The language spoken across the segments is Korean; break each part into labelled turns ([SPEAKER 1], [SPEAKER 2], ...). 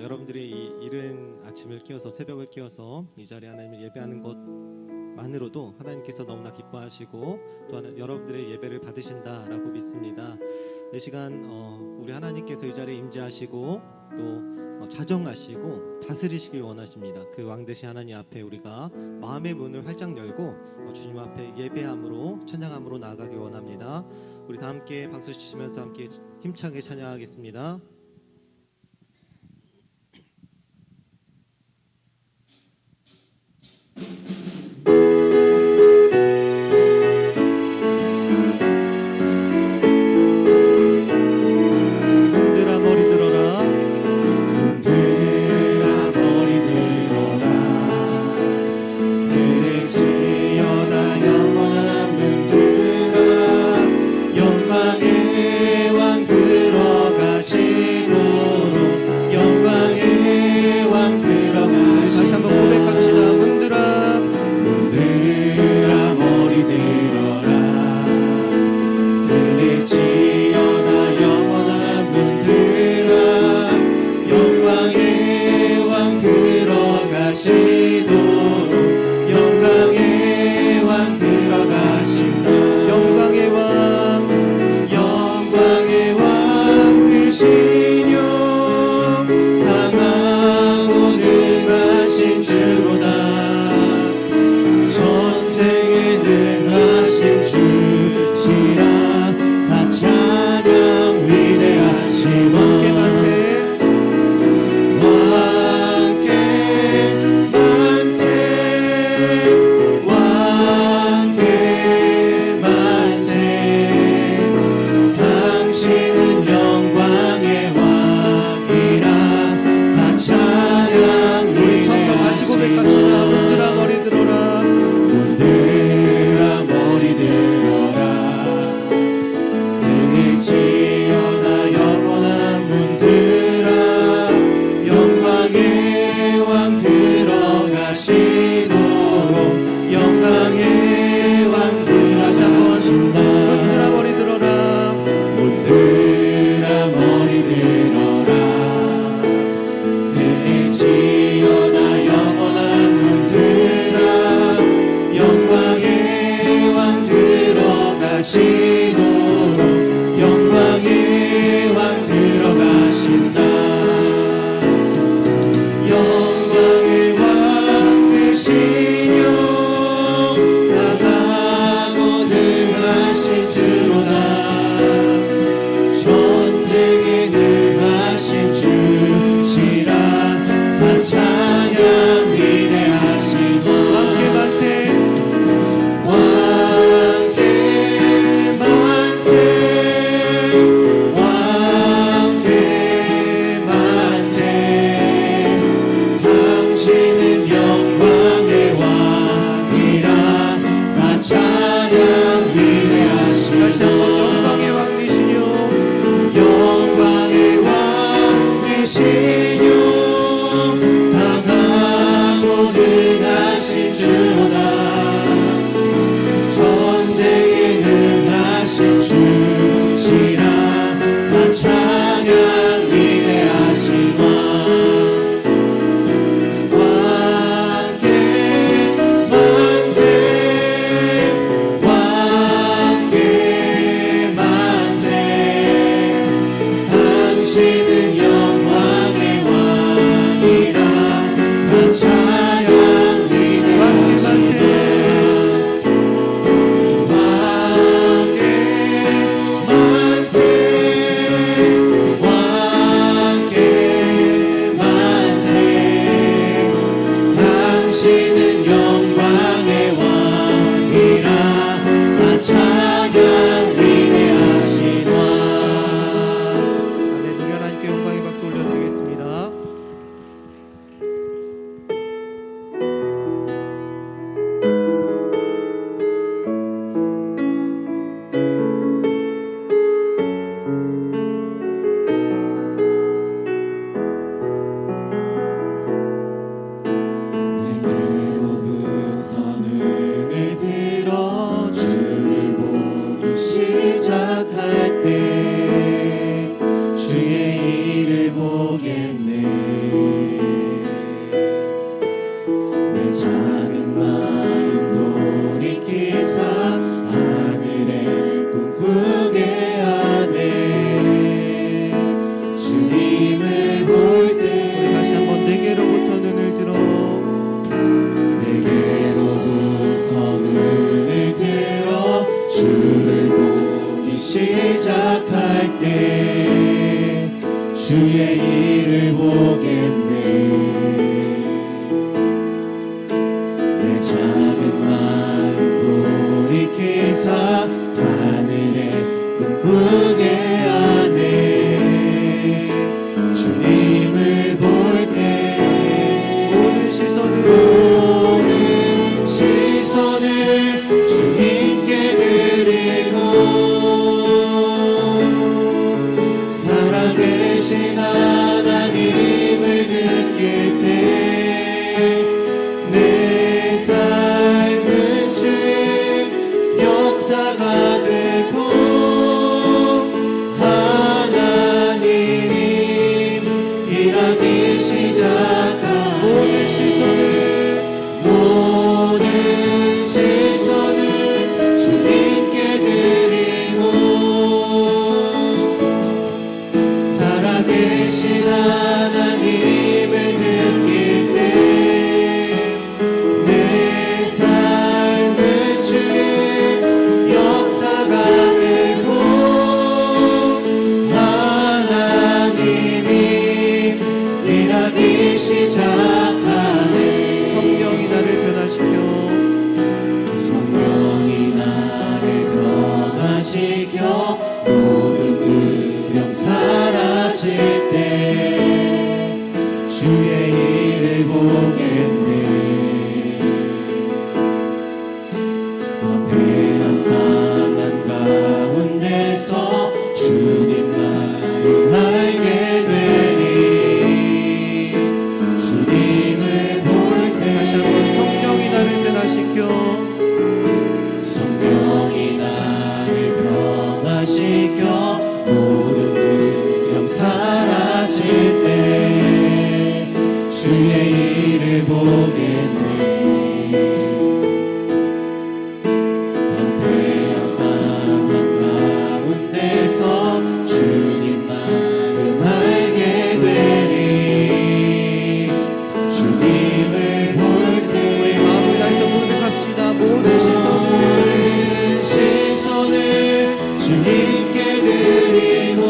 [SPEAKER 1] 여러분들이 이 이른 아침을 깨워서 새벽을 깨워서 이 자리에 하나님을 예배하는 것만으로도 하나님께서 너무나 기뻐하시고 또 여러분들의 예배를 받으신다라고 믿습니다. 이 시간 우리 하나님께서 이 자리에 임재하시고 또 자정하시고 다스리시길 원하십니다. 그 왕 되신 하나님 앞에 우리가 마음의 문을 활짝 열고 주님 앞에 예배함으로 찬양함으로 나아가길 원합니다. 우리 다 함께 박수 치시면서 함께 힘차게 찬양하겠습니다.
[SPEAKER 2] 시작할 때 주의 일을 보겠네. 주의 일을 보겠네. 내 작은 마음 돌이키사 하늘에 꿈꾸게 하네. 주님을 볼 때
[SPEAKER 1] 모든 시선을
[SPEAKER 2] 주님께 드리고 살아계신 하나님을 느낄 때 내 삶은 주의 역사가 되고 하나님이 일하기 시작한 모든 시선을 주님께 드리고 살아계신 하나님을 느낄 때 내 삶은 주의 역사가 되고 하나님이 일하기 시작하네.
[SPEAKER 1] 성령이 나를 변화시켜
[SPEAKER 2] 성령이 나를 변화시켜 모든 두려움 사라질 때 주의 일을 보겠네. 황폐한 방 한가운데서 주님 마음 알게 되리. 주님을 볼 때
[SPEAKER 1] 다시 한번 성령이 나를 변화시켜
[SPEAKER 2] 성령이 나를 변화시켜 모든 두려움 사라질 때 주의 일을 보겠네. 황폐한 방 한가운데서 주님 마음 알게 되리. 주님을 볼 때
[SPEAKER 1] 마음을 다해서 고백합시다. 모든
[SPEAKER 2] 시선을 주님께 드리고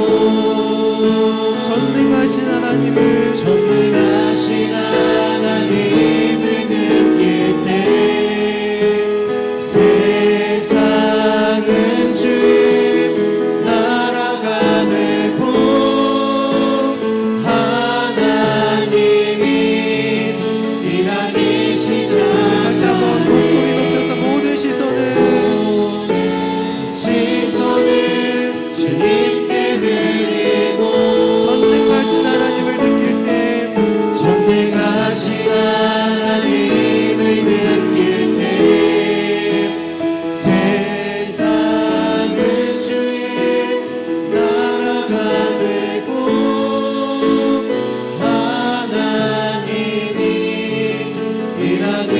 [SPEAKER 1] 전능하신 하나님을
[SPEAKER 2] 전능하신 하나님을 느낄 때 세상은 주의 나라가 되고 하나님이 일하기
[SPEAKER 1] 다시 한번 목소리 높여서
[SPEAKER 2] 시작하네.
[SPEAKER 1] 모든
[SPEAKER 2] 시선을 주님께 드리고
[SPEAKER 1] 전능하신 하나님을 느낄 때
[SPEAKER 2] 전능하신 하나님을 느낄 때 세상은 주의 나라가 되고 하나님이 일하기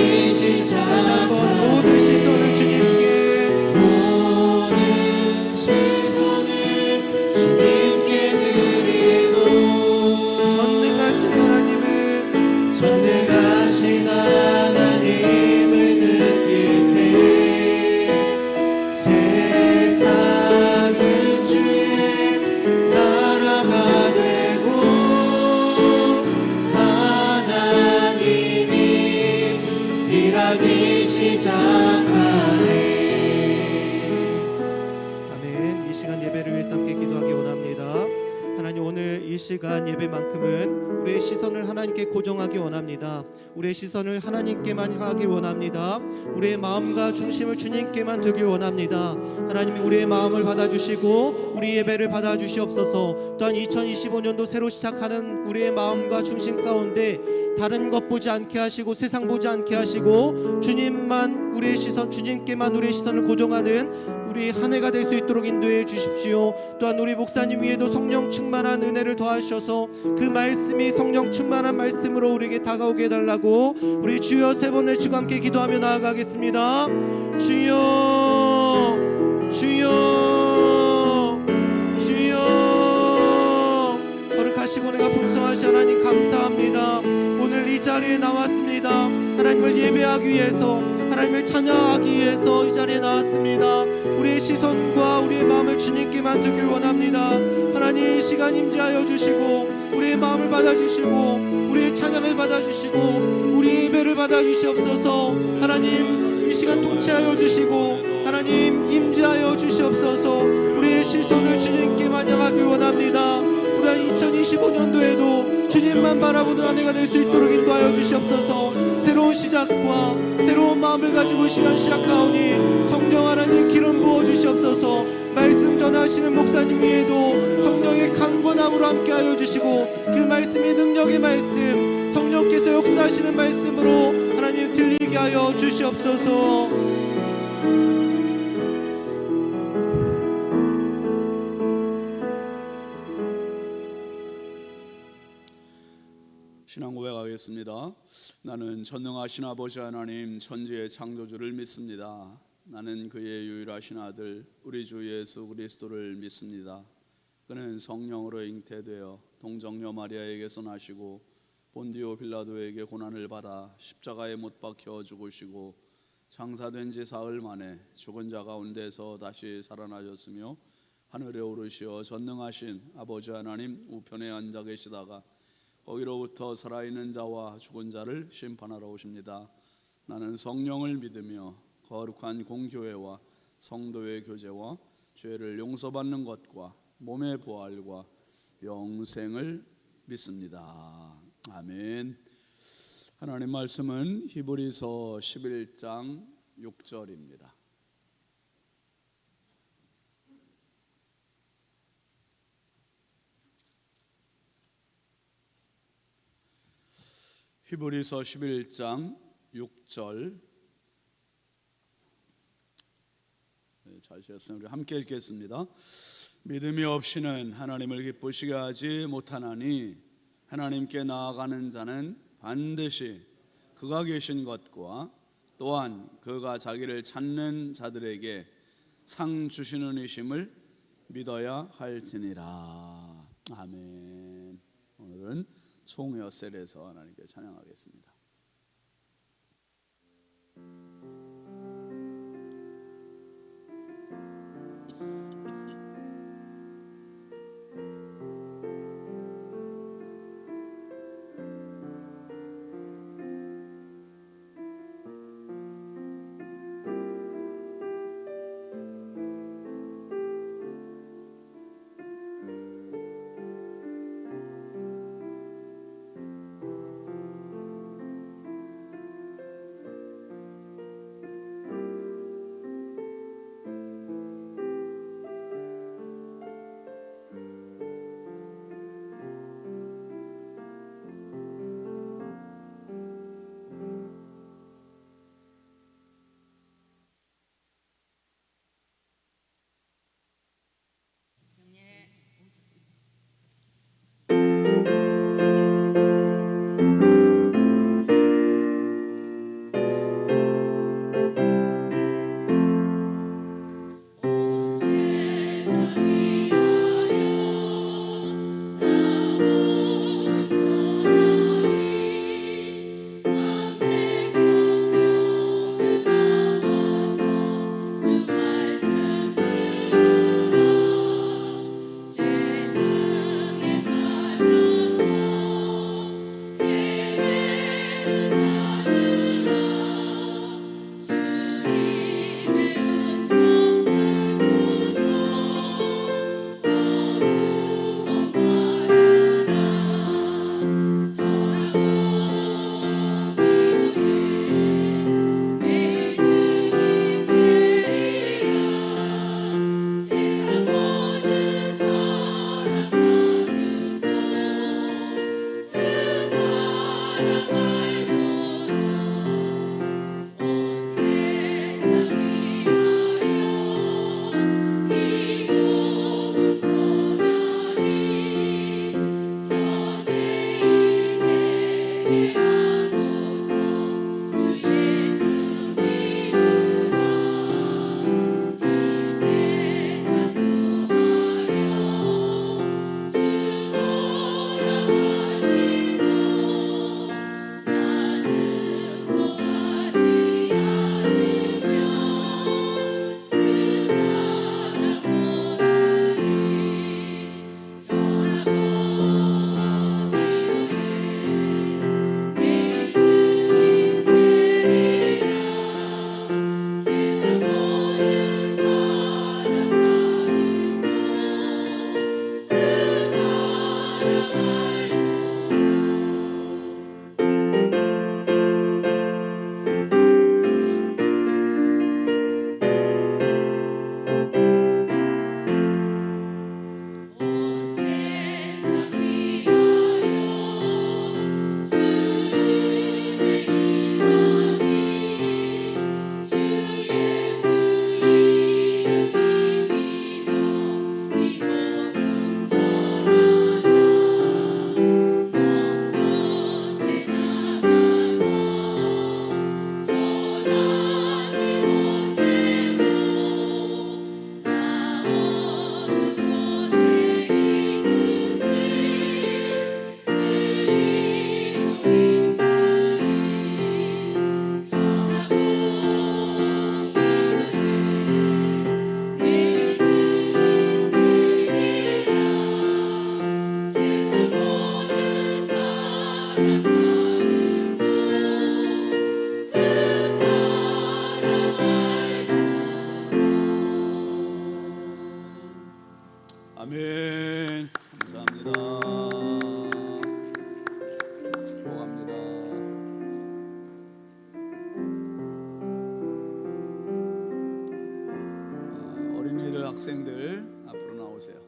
[SPEAKER 1] 다시 한번
[SPEAKER 2] 시작하네.
[SPEAKER 1] 모든 시선을 주님께
[SPEAKER 2] 모든 시선을 주님께 드리고
[SPEAKER 1] 전능하신 하나님을
[SPEAKER 2] 전능하신 하나님을 느낄 때 세상은 주의 나라가 되고 하나님이 일하기 시작하네.
[SPEAKER 1] 아멘. 이 시간 예배를 위해서 함께 기도하기 원합니다. 하나님, 오늘 이 시간 예배만큼은 우리의 시선을 하나님께 고정하기 원합니다. 우리의 시선을 하나님께만 향하기 원합니다. 우리의 마음과 중심을 주님께만 두기 원합니다. 하나님이 우리의 마음을 받아주시고 우리 예배를 받아주시옵소서. 또한 2025년도 새로 시작하는 우리의 마음과 중심 가운데 다른 것 보지 않게 하시고 세상 보지 않게 하시고 주님만 우리의 시선, 주님께만 우리의 시선을 고정하는 우리 한 해가 될 수 있도록 인도해 주십시오. 또한 우리 목사님 위에도 성령 충만한 은혜를 더하셔서 그 말씀이 성령 충만한 말씀으로 우리에게 다가오게 해달라고 우리 주여 세 번을 주고 함께 기도하며 나아가겠습니다. 주여, 주여, 주여. 거룩하시고 내가 풍성하신 하나님 감사합니다. 오늘 이 자리에 나왔습니다. 하나님을 예배하기 위해서, 하나님을 찬양하기 위해서 이 자리에 나왔습니다. 우리의 시선과 우리의 우리의 마음을 주님께 맡기길 원합니다. 하나님 이 시간 임재하여 주시고 우리의 마음을 받아주시고 우리의 찬양을 받아주시고 우리의 예배를 받아주시옵소서. 하나님 이 시간 통치하여 주시고 하나님 임재하여 주시옵소서. 우리의 시선을 주님께만 향하길 원합니다. 우리 2025년도에도 주님만 바라보는 한 해가 될 수 있도록 인도하여 주시옵소서. 새로운 시작과 새로운 마음을 가지고 시간 시작하오니 성령 하나님 기름 부어 주시옵소서. 말씀 전하시는 목사님 위에도 성령의 강권함으로 함께하여 주시고 그 말씀이 능력의 말씀 성령께서 역사하시는 말씀으로 하나님 들리게 하여 주시옵소서.
[SPEAKER 3] 신앙 고백하겠습니다. 나는 전능하신 아버지 하나님 천지의 창조주를 믿습니다. 나는 그의 유일하신 아들 우리 주 예수 그리스도를 믿습니다. 그는 성령으로 잉태되어 동정녀 마리아에게서 나시고 본디오 빌라도에게 고난을 받아 십자가에 못 박혀 죽으시고 장사된 지 사흘 만에 죽은 자 가운데서 다시 살아나셨으며 하늘에 오르시어 전능하신 아버지 하나님 우편에 앉아 계시다가 거기로부터 살아있는 자와 죽은 자를 심판하러 오십니다. 나는 성령을 믿으며 거룩한 공교회와 성도의 교제와 죄를 용서받는 것과 몸의 부활과 영생을 믿습니다. 아멘. 하나님 말씀은 히브리서 11장 6절입니다. 히브리서 11장 6절. 잘 하셨으면 우리 함께 읽겠습니다. 믿음이 없이는 하나님을 기쁘시게 하지 못하나니 하나님께 나아가는 자는 반드시 그가 계신 것과 또한 그가 자기를 찾는 자들에게 상 주시는 이심을 믿어야 할지니라. 아멘. 오늘은 송여셀에서 하나님께 찬양하겠습니다. 아멘. 감사합니다. 축복합니다. 어린이들 학생들 앞으로 나오세요.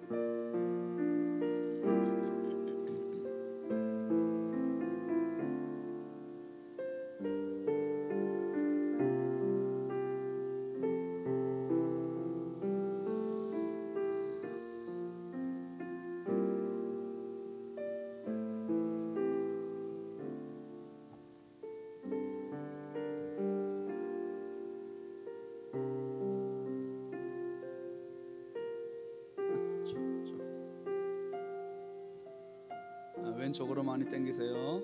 [SPEAKER 3] 왼쪽으로 많이 당기세요.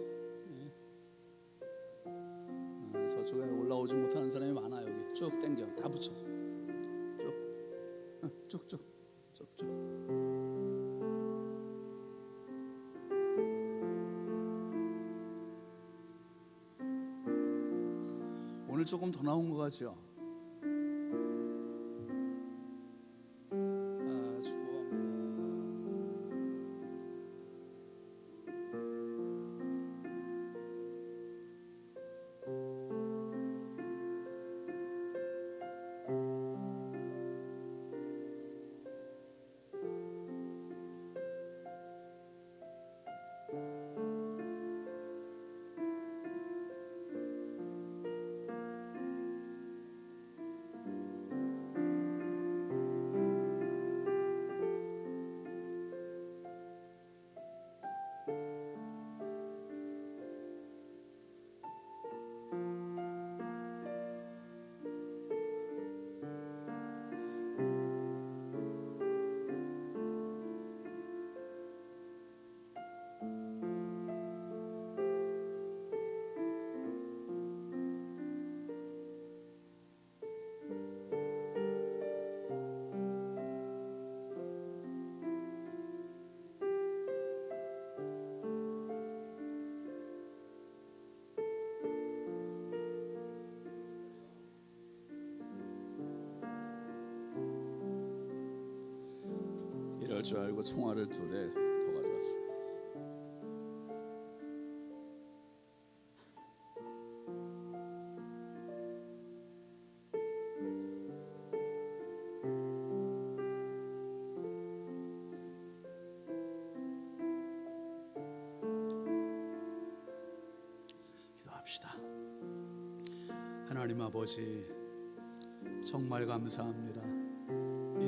[SPEAKER 3] 저쪽에 올라오지 못하는 사람이 많아. 여기 쭉 당겨. 다 붙여. 쭉쭉. 오늘 조금 더 나온 것 같죠? 축복합니다. 이럴 줄 알고 총알을 2대 더 가져왔어. 기도합시다. 하나님 아버지, 정말 감사합니다.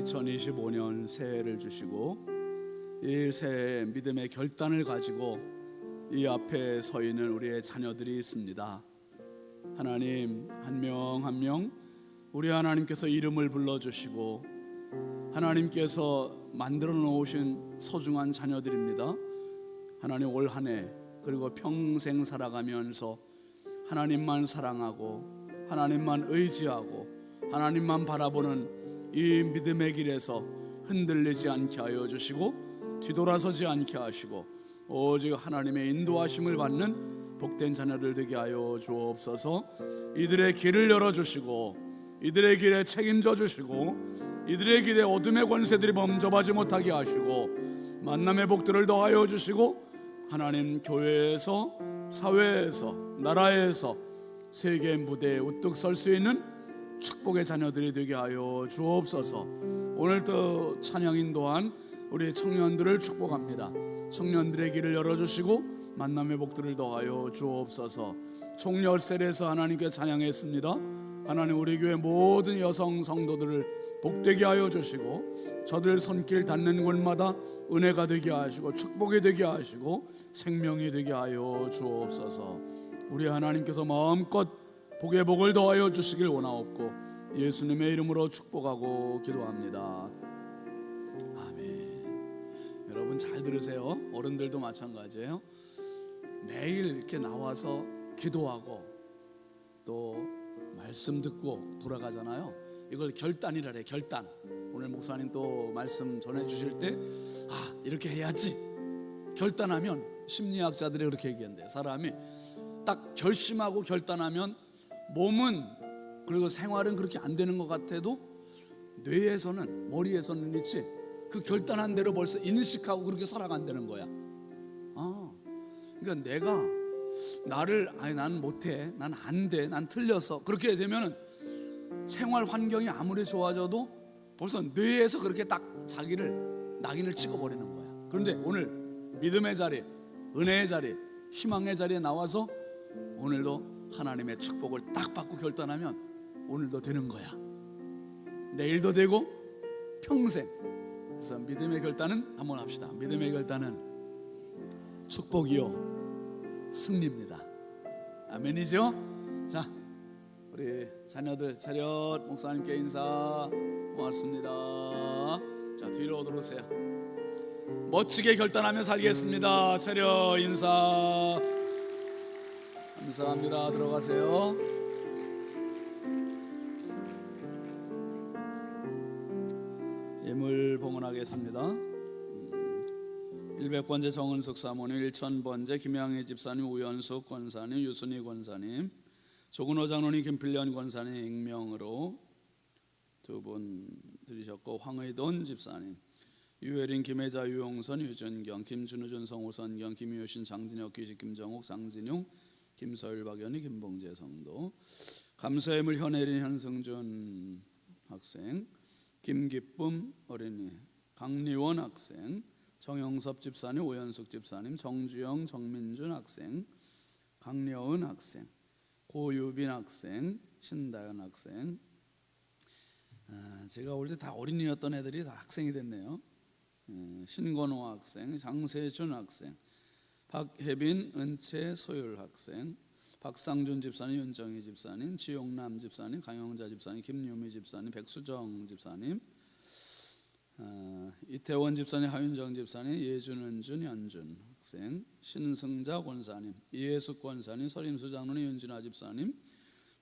[SPEAKER 3] 2025년 새해를 주시고 이 새해 믿음의 결단을 가지고 이 앞에 서 있는 우리의 자녀들이 있습니다. 하나님, 한 명 한 명 우리 하나님께서 이름을 불러주시고 하나님께서 만들어 놓으신 소중한 자녀들입니다. 하나님, 올 한 해 그리고 평생 살아가면서 하나님만 사랑하고 하나님만 의지하고 하나님만 바라보는 이 믿음의 길에서 흔들리지 않게 하여 주시고 뒤돌아서지 않게 하시고 오직 하나님의 인도하심을 받는 복된 자녀들 되게 하여 주옵소서. 이들의 길을 열어주시고 이들의 길에 책임져 주시고 이들의 길에 어둠의 권세들이 범접하지 못하게 하시고 만남의 복들을 더하여 주시고 하나님, 교회에서 사회에서 나라에서 세계 무대에 우뚝 설 수 있는 축복의 자녀들이 되게 하여 주옵소서. 오늘도 찬양인 또한 우리 청년들을 축복합니다. 청년들의 길을 열어주시고 만남의 복들을 더하여 주옵소서. 총 10셀에서 하나님께 찬양했습니다. 하나님, 우리 교회 모든 여성 성도들을 복되게 하여 주시고 저들 손길 닿는 곳마다 은혜가 되게 하시고 축복이 되게 하시고 생명이 되게 하여 주옵소서. 우리 하나님께서 마음껏 복의 복을 더하여 주시길 원하옵고 예수님의 이름으로 축복하고 기도합니다. 아멘. 여러분 잘 들으세요. 어른들도 마찬가지예요. 매일 이렇게 나와서 기도하고 또 말씀 듣고 돌아가잖아요. 이걸 결단이라 그래요. 결단. 오늘 목사님 또 말씀 전해 주실 때 이렇게 해야지 결단하면, 심리학자들이 그렇게 얘기한대. 사람이 딱 결심하고 결단하면 몸은 그리고 생활은 그렇게 안 되는 것 같아도 뇌에서는, 머리에서는 있지, 그 결단한 대로 벌써 인식하고 그렇게 살아간다는 거야. 그러니까 내가 난 못해, 난 안 돼, 난 틀렸어, 그렇게 되면은 생활 환경이 아무리 좋아져도 벌써 뇌에서 그렇게 딱 자기를 낙인을 찍어버리는 거야. 그런데 오늘 믿음의 자리, 은혜의 자리, 희망의 자리에 나와서 오늘도 하나님의 축복을 딱 받고 결단하면 오늘도 되는 거야. 내일도 되고 평생. 그래서 믿음의 결단은 한번 합시다. 믿음의 결단은 축복이요 승리입니다. 아멘이죠? 자, 우리 자녀들 차렷, 목사님께 인사. 고맙습니다. 자, 뒤로 오도록 오세요. 멋지게 결단하며 살겠습니다. 차렷, 인사. 감사합니다. 들어가세요. 예물 봉헌하겠습니다. 100번째 정은숙 사모님, 1000번째 김양희 집사님, 우연숙 권사님, 유순희 권사님, 조근호 장로님, 김필련 권사님 익명으로 2분 드리셨고, 황의돈 집사님, 유혜린, 김혜자, 유용선, 유준경, 김준우, 준성, 오선경, 김효신, 장진혁, 귀식, 김정욱, 장진용, 김서일, 박연희, 김봉재 성도, 감사의물 현혜린, 현승준 학생, 김기쁨 어린이, 강리원 학생, 정영섭 집사님, 오연숙 집사님, 정주영, 정민준 학생, 강려은 학생, 고유빈 학생, 신다연 학생. 제가 올 때 다 어린이였던 애들이 다 학생이 됐네요. 신건호 학생, 장세준 학생, 박혜빈, 은채, 소율 학생, 박상준 집사님, 윤정희 집사님, 지용남 집사님, 강영자 집사님, 김유미 집사님, 백수정 집사님, 이태원 집사님, 하윤정 집사님, 예준은준, 연준 학생, 신승자 권사님, 이예숙 권사님, 서림수 장로님, 윤진아 집사님,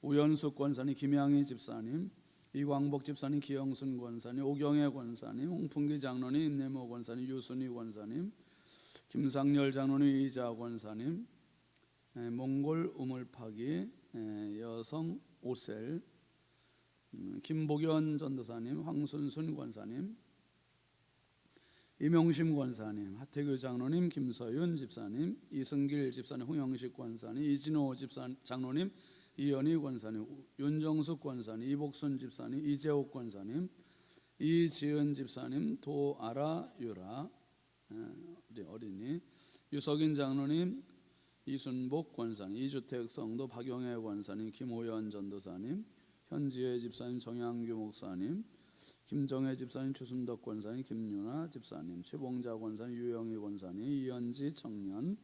[SPEAKER 3] 우연숙 권사님, 김양희 집사님, 이광복 집사님, 기영순 권사님, 오경혜 권사님, 홍풍기 장로님, 임내모 권사님, 유순희 권사님, 김상열 장로님, 이자 권사님, 몽골 우물파기 여성 오셀, 김복연 전도사님, 황순순 권사님, 이명심 권사님, 하태규 장로님, 김서윤 집사님, 이승길 집사님, 홍영식 권사님, 이진호 장로님, 이연희 권사님, 윤정숙 권사님, 이복순 집사님, 이재옥 권사님, 이지은 집사님, 도아라 유라 어린이, 유석인 장로님, 이순복 권사님, 이주택 성도 박용혜 권사님, 김호연 전도사님, 현지혜 집사님, 정양규 목사님, 김정혜 집사님, 추순덕 권사님, 김윤아 집사님, 최봉자 권사님, 유영희 권사님, 이현지 청년,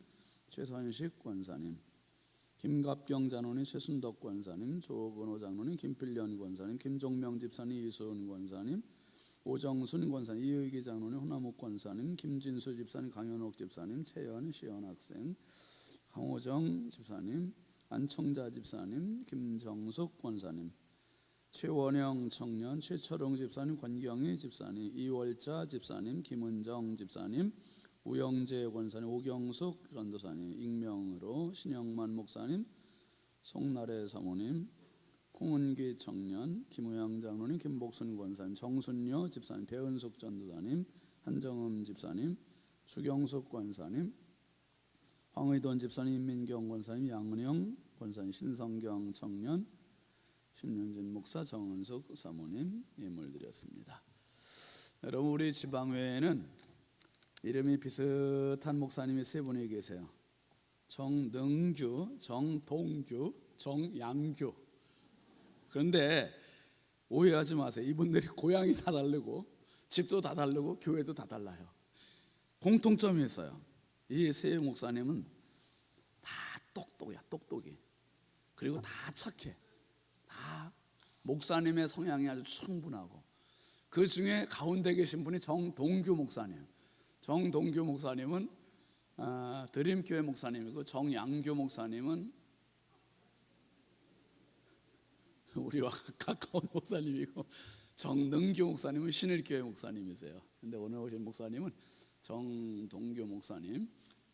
[SPEAKER 3] 최선식 권사님, 김갑경 장로님, 최순덕 권사님, 조근호 장로님, 김필련 권사님, 김종명 집사님, 이수은 권사님, 오정순 권사님, 이의기 장로님, 호나묵 권사님, 김진수 집사님, 강현옥 집사님, 최연 시연 학생, 강호정 집사님, 안청자 집사님, 김정숙 권사님, 최원영 청년, 최철웅 집사님, 권경희 집사님, 이월자 집사님, 김은정 집사님, 우영재 권사님, 오경숙 전도사님, 익명으로 신영만 목사님, 송나래 사모님, 홍은기 청년, 김우양 장로님, 김복순 권사님, 정순여 집사님, 배은숙 전도사님, 한정음 집사님, 주경숙 권사님, 황의돈 집사님, 임민경 권사님, 양은영 권사님, 신성경 청년, 신윤진 목사, 정은숙 사모님 예물 드렸습니다. 여러분, 우리 지방회에는 이름이 비슷한 목사님이 3분이 계세요. 정능규, 정동규, 정양규. 그런데 오해하지 마세요. 이분들이 고향이 다 다르고 집도 다 다르고 교회도 다 달라요. 공통점이 있어요. 이 3 목사님은 다 똑똑이야, 똑똑이. 그리고 다 착해. 다 목사님의 성향이 아주 충분하고, 그 중에 가운데 계신 분이 정동규 목사님. 정동규 목사님은 드림교회 목사님이고, 정양규 목사님은 우리와 가까운 목사님이고, 정능규 목사님은 신일교회 목사님이세요. 근데 오늘 오신 목사님은 정동규 목사님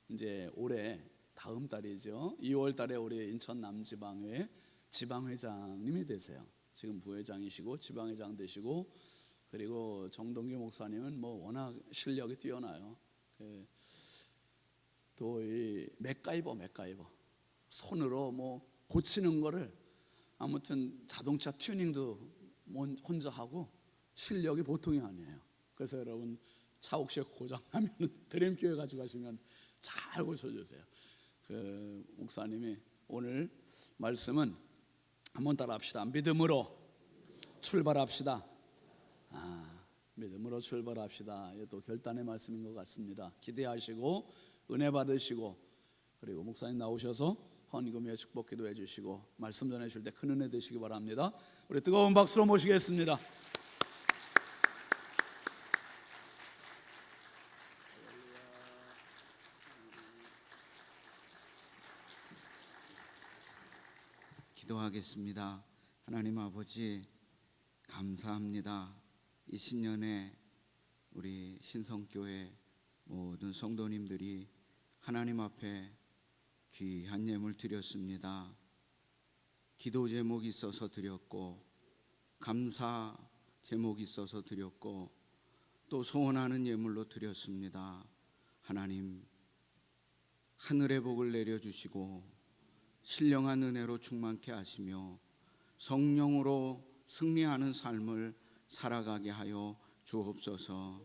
[SPEAKER 3] 이제 올해 다음 달이죠. 2월 달에 우리 인천 남지방회 지방회장님이 되세요. 지금 부회장이시고 지방회장 되시고, 그리고 정동규 목사님은 뭐 워낙 실력이 뛰어나요. 또 이 맥가이버 손으로 뭐 고치는 거를, 아무튼 자동차 튜닝도 혼자 하고 실력이 보통이 아니에요. 그래서 여러분 차 혹시 고장 나면 드림교회 가져가시면 잘 고쳐주세요. 그 목사님이 오늘 말씀은 한번 따라합시다. 믿음으로 출발합시다. 믿음으로 출발합시다. 이것도 결단의 말씀인 것 같습니다. 기대하시고 은혜 받으시고, 그리고 목사님 나오셔서 헌금의 축복 기도해 주시고 말씀 전해 주실 때 큰 은혜 되시기 바랍니다. 우리 뜨거운 박수로 모시겠습니다.
[SPEAKER 2] 기도하겠습니다. 하나님 아버지, 감사합니다. 이 신년에 우리 신성교회 모든 성도님들이 하나님 앞에 귀한 예물 드렸습니다. 기도 제목이 있어서 드렸고, 감사 제목이 있어서 드렸고, 또 소원하는 예물로 드렸습니다. 하나님, 하늘의 복을 내려주시고 신령한 은혜로 충만케 하시며 성령으로 승리하는 삶을 살아가게 하여 주옵소서.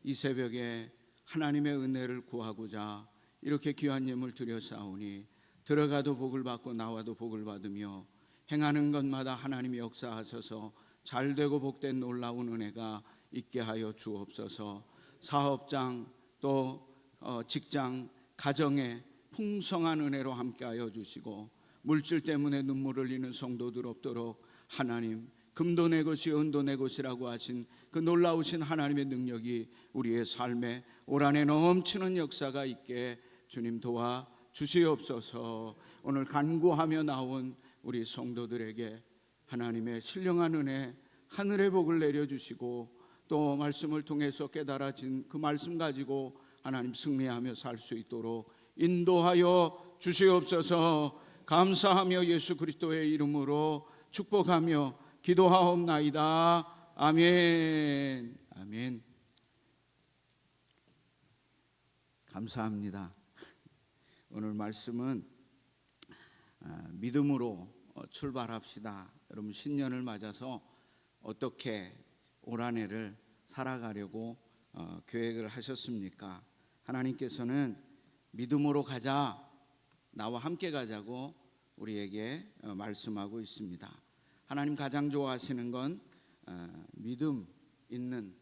[SPEAKER 2] 이 새벽에 하나님의 은혜를 구하고자 이렇게 귀한 예물 드렸사오니 들어가도 복을 받고 나와도 복을 받으며 행하는 것마다 하나님이 역사하셔서 잘되고 복된 놀라운 은혜가 있게 하여 주옵소서. 사업장 또 직장 가정에 풍성한 은혜로 함께하여 주시고, 물질 때문에 눈물을 흘리는 성도들 없도록 하나님, 금도 내 것이 은도 내 것이라고 하신 그 놀라우신 하나님의 능력이 우리의 삶에 올 한해 넘치는 역사가 있게 주님 도와 주시옵소서. 오늘 간구하며 나온 우리 성도들에게 하나님의 신령한 은혜, 하늘의 복을 내려주시고, 또 말씀을 통해서 깨달아진 그 말씀 가지고 하나님 승리하며 살 수 있도록 인도하여 주시옵소서. 감사하며 예수 그리스도의 이름으로 축복하며 기도하옵나이다. 아멘. 아멘. 감사합니다. 오늘 말씀은 믿음으로 출발합시다. 여러분, 신년을 맞아서 어떻게 올 한 해를 살아가려고 계획을 하셨습니까? 하나님께서는 믿음으로 가자, 나와 함께 가자고 우리에게 말씀하고 있습니다. 하나님 가장 좋아하시는 건 믿음 있는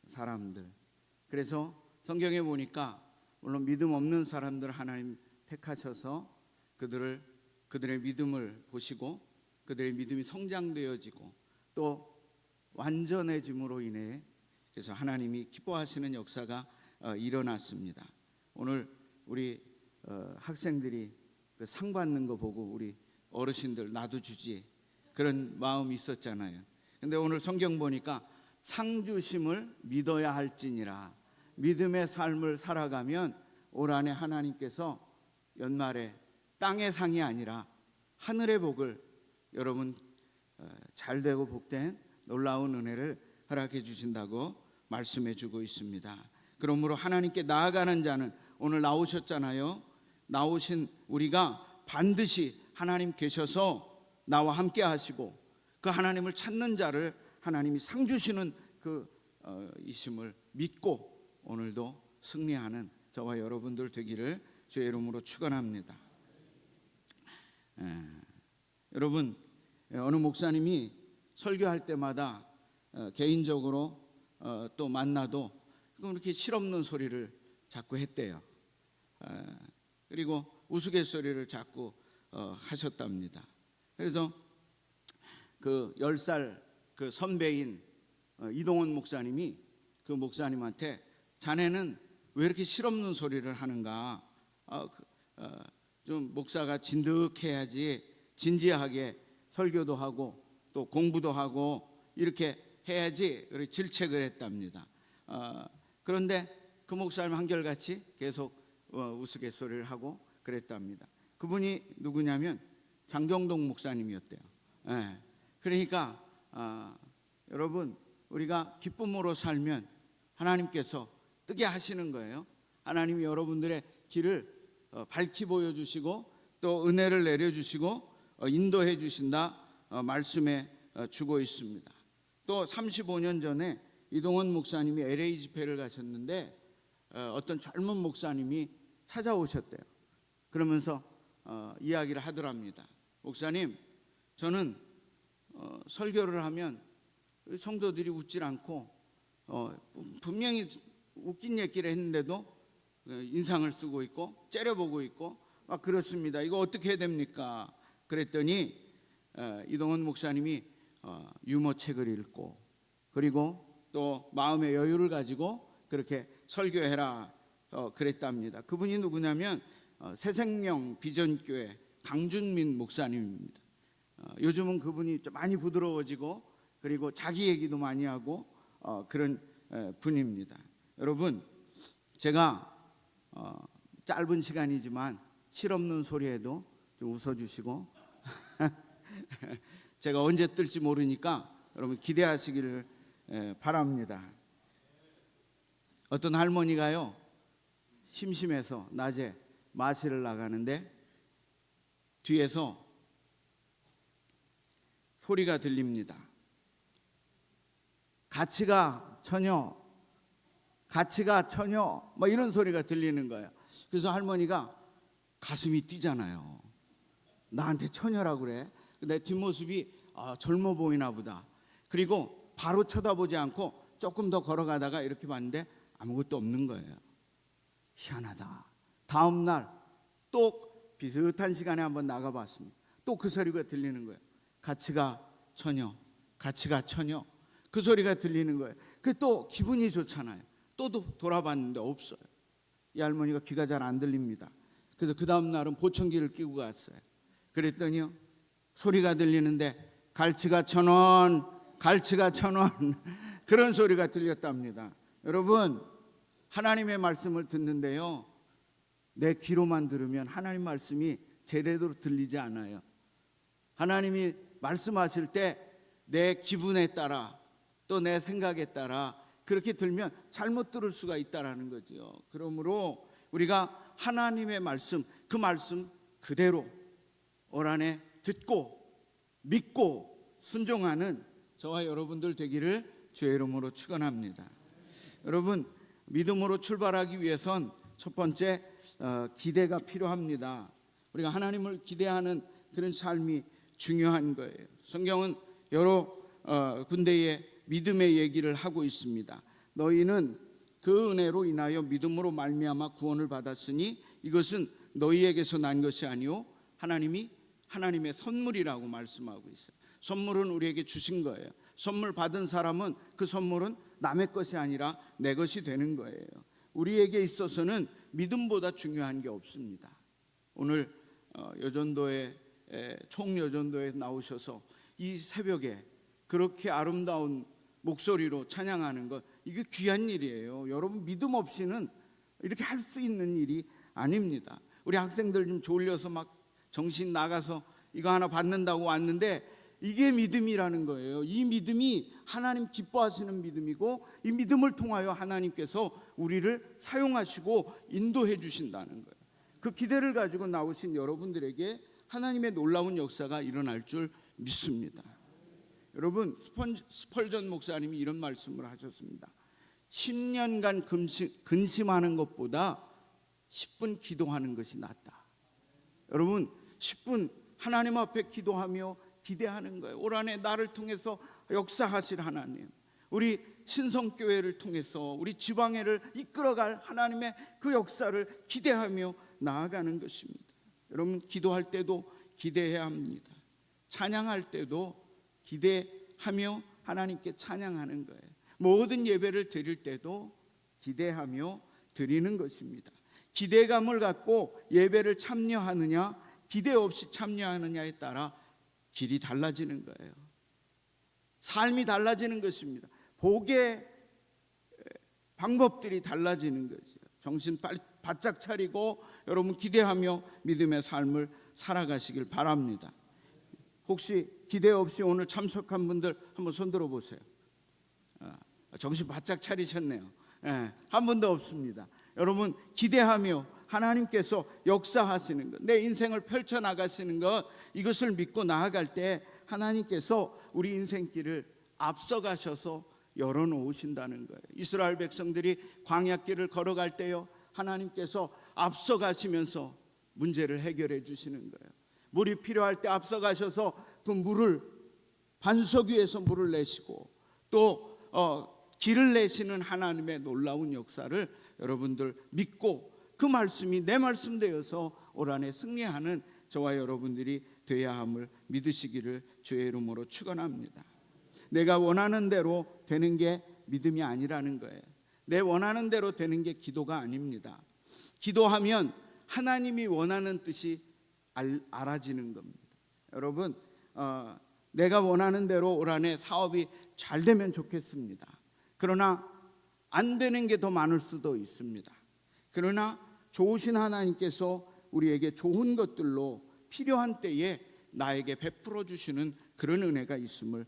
[SPEAKER 2] 사람들. 그래서 성경에 보니까 물론 믿음 없는 사람들 하나님 택하셔서 그들의 믿음을 보시고 그들의 믿음이 성장되어지고 또 완전해짐으로 인해 그래서 하나님이 기뻐하시는 역사가 일어났습니다. 오늘 우리 학생들이 그 상 받는 거 보고 우리 어르신들 나도 주지 그런 마음이 있었잖아요. 근데 오늘 성경 보니까 상 주심을 믿어야 할지니라. 믿음의 삶을 살아가면 올 한해 하나님께서 연말에 땅의 상이 아니라 하늘의 복을 여러분 잘되고 복된 놀라운 은혜를 허락해 주신다고 말씀해 주고 있습니다. 그러므로 하나님께 나아가는 자는 오늘 나오셨잖아요. 나오신 우리가 반드시 하나님 계셔서 나와 함께 하시고 그 하나님을 찾는 자를 하나님이 상 주시는 그 이심을 믿고 오늘도 승리하는 저와 여러분들 되기를 주의 이름으로 축원합니다. 여러분, 어느 목사님이 설교할 때마다 개인적으로 또 만나도 그렇게 실없는 소리를 자꾸 했대요. 그리고 우스갯소리를 자꾸 하셨답니다. 그래서 그 10살 그 선배인 이동원 목사님이 그 목사님한테 자네는 왜 이렇게 실없는 소리를 하는가? 좀 목사가 진득해야지 진지하게 설교도 하고 또 공부도 하고 이렇게 해야지 질책을 했답니다. 그런데 그 목사님 한결같이 계속 우스갯소리를 하고 그랬답니다. 그분이 누구냐면 장경동 목사님이었대요. 예. 그러니까 여러분, 우리가 기쁨으로 살면 하나님께서 뜨게 하시는 거예요. 하나님이 여러분들의 길을 밝히 보여주시고 또 은혜를 내려주시고 인도해 주신다 말씀해 주고 있습니다. 또 35년 전에 이동원 목사님이 LA 집회를 가셨는데 어떤 젊은 목사님이 찾아오셨대요. 그러면서 이야기를 하더랍니다. 목사님, 저는 설교를 하면 성도들이 웃질 않고 분명히 웃긴 얘기를 했는데도 인상을 쓰고 있고 째려보고 있고 막 그렇습니다. 이거 어떻게 해야 됩니까? 그랬더니 이동원 목사님이 유머책을 읽고 그리고 또 마음의 여유를 가지고 그렇게 설교해라 그랬답니다. 그분이 누구냐면 새생명 비전교회 강준민 목사님입니다. 요즘은 그분이 좀 많이 부드러워지고 그리고 자기 얘기도 많이 하고 그런 분입니다. 여러분, 제가 짧은 시간이지만 실없는 소리에도 좀 웃어주시고 제가 언제 뜰지 모르니까 여러분 기대하시기를 바랍니다. 어떤 할머니가요, 심심해서 낮에 마실을 나가는데 뒤에서 소리가 들립니다. 같이 가 처녀, 같이 가 처녀, 뭐 이런 소리가 들리는 거예요. 그래서 할머니가 가슴이 뛰잖아요. 나한테 처녀라고 그래. 내 뒷모습이 젊어 보이나 보다. 그리고 바로 쳐다보지 않고 조금 더 걸어가다가 이렇게 봤는데 아무것도 없는 거예요. 희한하다. 다음 날 또 비슷한 시간에 한번 나가봤습니다. 또 그 소리가 들리는 거예요. 같이 가 처녀, 같이 가 처녀. 그 소리가 들리는 거예요. 그 또 기분이 좋잖아요. 또 돌아봤는데 없어요. 이 할머니가 귀가 잘 안 들립니다. 그래서 그 다음 날은 보청기를 끼고 갔어요. 그랬더니요, 소리가 들리는데 갈치가 1,000원, 갈치가 1,000원 그런 소리가 들렸답니다. 여러분, 하나님의 말씀을 듣는데요, 내 귀로만 들으면 하나님 말씀이 제대로 들리지 않아요. 하나님이 말씀하실 때 내 기분에 따라 또 내 생각에 따라 그렇게 들면 잘못 들을 수가 있다라는 거죠. 그러므로 우리가 하나님의 말씀, 그 말씀 그대로 올 한해 듣고 믿고 순종하는 저와 여러분들 되기를 주의 이름으로 축원합니다. 여러분, 믿음으로 출발하기 위해선 첫 번째 기대가 필요합니다. 우리가 하나님을 기대하는 그런 삶이 중요한 거예요. 성경은 여러 군데의 믿음의 얘기를 하고 있습니다. 너희는 그 은혜로 인하여 믿음으로 말미암아 구원을 받았으니 이것은 너희에게서 난 것이 아니요 하나님의 선물이라고 말씀하고 있어요. 선물은 우리에게 주신 거예요. 선물 받은 사람은 그 선물은 남의 것이 아니라 내 것이 되는 거예요. 우리에게 있어서는 믿음보다 중요한 게 없습니다. 오늘 여전도에 총여전도에 나오셔서 이 새벽에 그렇게 아름다운 목소리로 찬양하는 것, 이게 귀한 일이에요. 여러분, 믿음 없이는 이렇게 할 수 있는 일이 아닙니다. 우리 학생들 좀 졸려서 막 정신 나가서 이거 하나 받는다고 왔는데 이게 믿음이라는 거예요. 이 믿음이 하나님 기뻐하시는 믿음이고 이 믿음을 통하여 하나님께서 우리를 사용하시고 인도해 주신다는 거예요. 그 기대를 가지고 나오신 여러분들에게 하나님의 놀라운 역사가 일어날 줄 믿습니다. 여러분, 스펄전 목사님이 이런 말씀을 하셨습니다. 10년간 근심하는 것보다 10분 기도하는 것이 낫다. 여러분, 10분 하나님 앞에 기도하며 기대하는 거예요. 올 한해 나를 통해서 역사하실 하나님, 우리 신성교회를 통해서 우리 지방회를 이끌어갈 하나님의 그 역사를 기대하며 나아가는 것입니다. 여러분, 기도할 때도 기대해야 합니다. 찬양할 때도 기대하며 하나님께 찬양하는 거예요. 모든 예배를 드릴 때도 기대하며 드리는 것입니다. 기대감을 갖고 예배를 참여하느냐 기대 없이 참여하느냐에 따라 길이 달라지는 거예요. 삶이 달라지는 것입니다. 복의 방법들이 달라지는 거죠. 정신 바짝 차리고 여러분 기대하며 믿음의 삶을 살아가시길 바랍니다. 혹시 기대 없이 오늘 참석한 분들 한번 손 들어 보세요. 정신 바짝 차리셨네요. 한 분도 없습니다. 여러분 기대하며 하나님께서 역사하시는 것, 내 인생을 펼쳐나가시는 것, 이것을 믿고 나아갈 때 하나님께서 우리 인생길을 앞서가셔서 열어놓으신다는 거예요. 이스라엘 백성들이 광야길을 걸어갈 때요, 하나님께서 앞서가시면서 문제를 해결해 주시는 거예요. 물이 필요할 때 앞서가셔서 그 물을 반석 위에서 물을 내시고 또 길을 내시는 하나님의 놀라운 역사를 여러분들 믿고 그 말씀이 내 말씀 되어서 올 한해 승리하는 저와 여러분들이 되어야 함을 믿으시기를 주의 이름으로 축원합니다. 내가 원하는 대로 되는 게 믿음이 아니라는 거예요. 내 원하는 대로 되는 게 기도가 아닙니다. 기도하면 하나님이 원하는 뜻이 알아지는 겁니다. 여러분 내가 원하는 대로 올 한해 사업이 잘 되면 좋겠습니다. 그러나 안 되는 게 더 많을 수도 있습니다. 그러나 좋으신 하나님께서 우리에게 좋은 것들로 필요한 때에 나에게 베풀어 주시는 그런 은혜가 있음을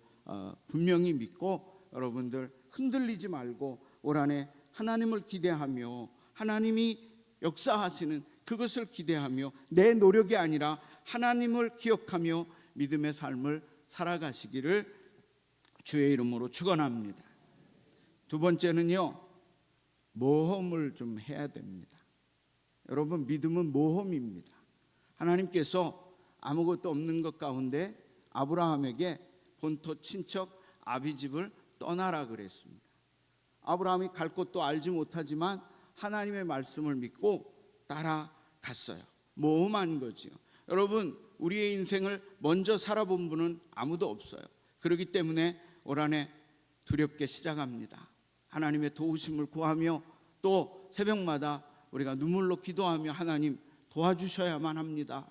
[SPEAKER 2] 분명히 믿고 여러분들 흔들리지 말고 올 한해 하나님을 기대하며 하나님이 역사하시는 그것을 기대하며 내 노력이 아니라 하나님을 기억하며 믿음의 삶을 살아가시기를 주의 이름으로 축원합니다. 두 번째는요, 모험을 좀 해야 됩니다. 여러분 믿음은 모험입니다. 하나님께서 아무것도 없는 것 가운데 아브라함에게 본토 친척 아비집을 떠나라 그랬습니다. 아브라함이 갈 곳도 알지 못하지만 하나님의 말씀을 믿고 따라갔어요. 모험한 거지요. 여러분 우리의 인생을 먼저 살아본 분은 아무도 없어요. 그렇기 때문에 올 한해 두렵게 시작합니다. 하나님의 도우심을 구하며 또 새벽마다 우리가 눈물로 기도하며 하나님 도와주셔야만 합니다.